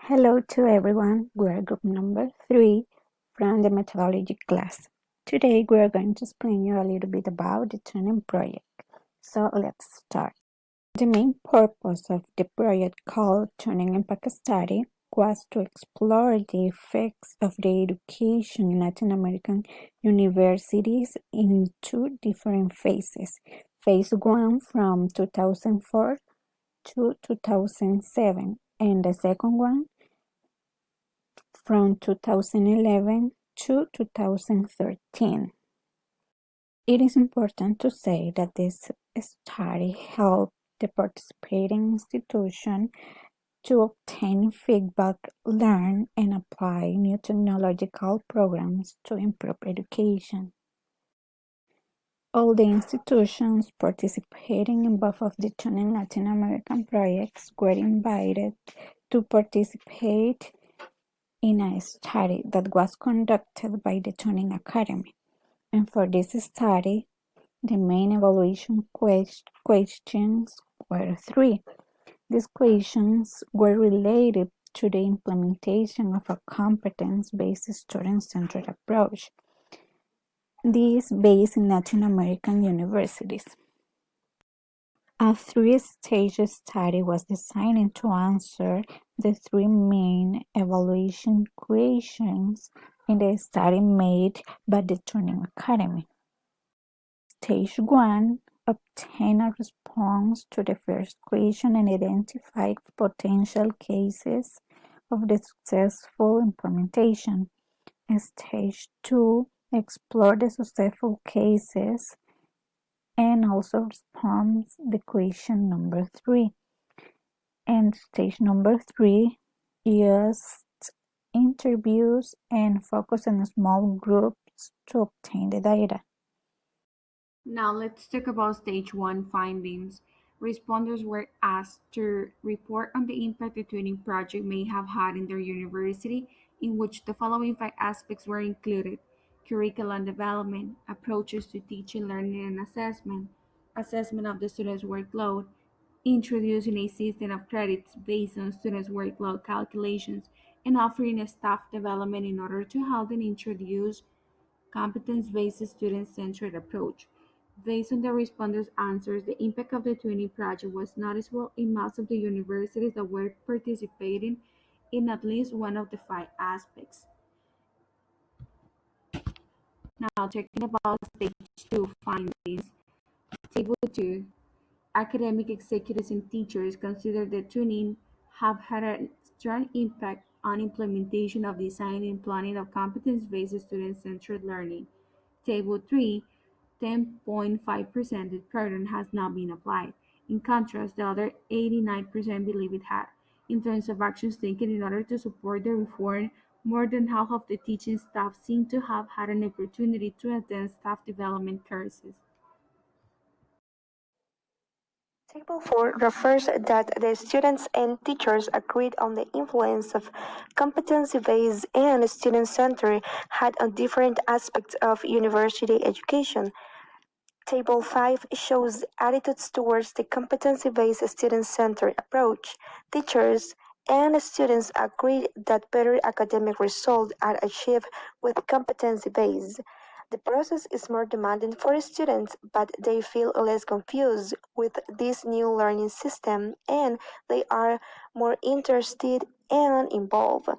Hello to everyone. We're group number 3 from the methodology class. Today we're going to explain you a little bit about the tuning project. So let's start. The main purpose of the project called Tuning Impact Study was to explore the effects of the education in Latin American universities in two different phases. Phase 1 from 2004 to 2007 and the second one from 2011 to 2013. It is important to say that this study helped the participating institution to obtain feedback, learn, and apply new technological programs to improve education. All the institutions participating in both of the Tuning Latin American projects were invited to participate in a study that was conducted by the Tuning Academy. And for this study, the main evaluation questions were three. These questions were related to the implementation of a competence-based student-centered approach. These based in Latin American universities. A three-stage study was designed to answer the three main evaluation questions in the study made by the Tuning Academy. Stage 1 obtained a response to the first question and identified potential cases of the successful implementation. Stage 2 explored the successful cases and also responds the question number 3. And stage number 3 used interviews and focus on small groups to obtain the data. Now let's talk about stage 1 findings. Respondents were asked to report on the impact the tuning project may have had in their university, in which the following 5 aspects were included: curriculum development, approaches to teaching, learning, and assessment, assessment of the students' workload, introducing a system of credits based on students' workload calculations, and offering a staff development in order to help them introduce competence-based student-centered approach. Based on the respondents' answers, the impact of the tuning project was noticeable in most of the universities that were participating in at least one of the 5 aspects. Now, talking about stage 2 findings, table 2, academic executives and teachers consider that tuning have had a strong impact on implementation of design and planning of competence-based student-centered learning. Table 3, 10.5% the program has not been applied. In contrast, the other 89% believe it had. In terms of actions taken in order to support the reform, more than half of the teaching staff seem to have had an opportunity to attend staff development courses. Table 4 refers that the students and teachers agreed on the influence of competency-based and student-centered had on different aspects of university education. Table 5 shows attitudes towards the competency-based student-centered approach. Teachers and students agreed that better academic results are achieved with competency-based. The process is more demanding for students, but they feel less confused with this new learning system and they are more interested and involved.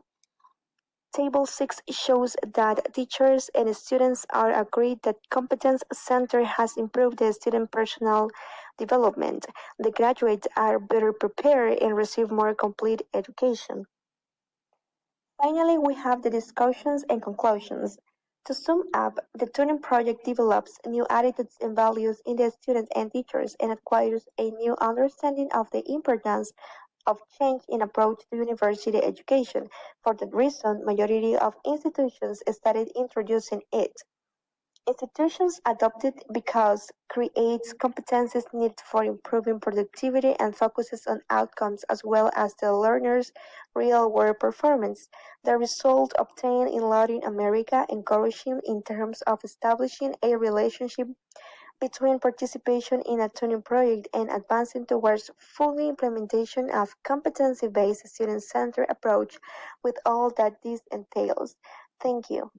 Table 6 shows that teachers and students are agreed that Competence Center has improved the student personnel development. The graduates are better prepared and receive more complete education. Finally, we have the discussions and conclusions. To sum up, the Turing Project develops new attitudes and values in the students and teachers and acquires a new understanding of the importance of change in approach to university education. For that reason, majority of institutions started introducing it. Institutions adopt it because creates competencies needed for improving productivity and focuses on outcomes as well as the learner's real-world performance. The result obtained in Latin America encouraging in terms of establishing a relationship between participation in a tuning project and advancing towards fully implementation of competency-based student-centered approach with all that this entails. Thank you.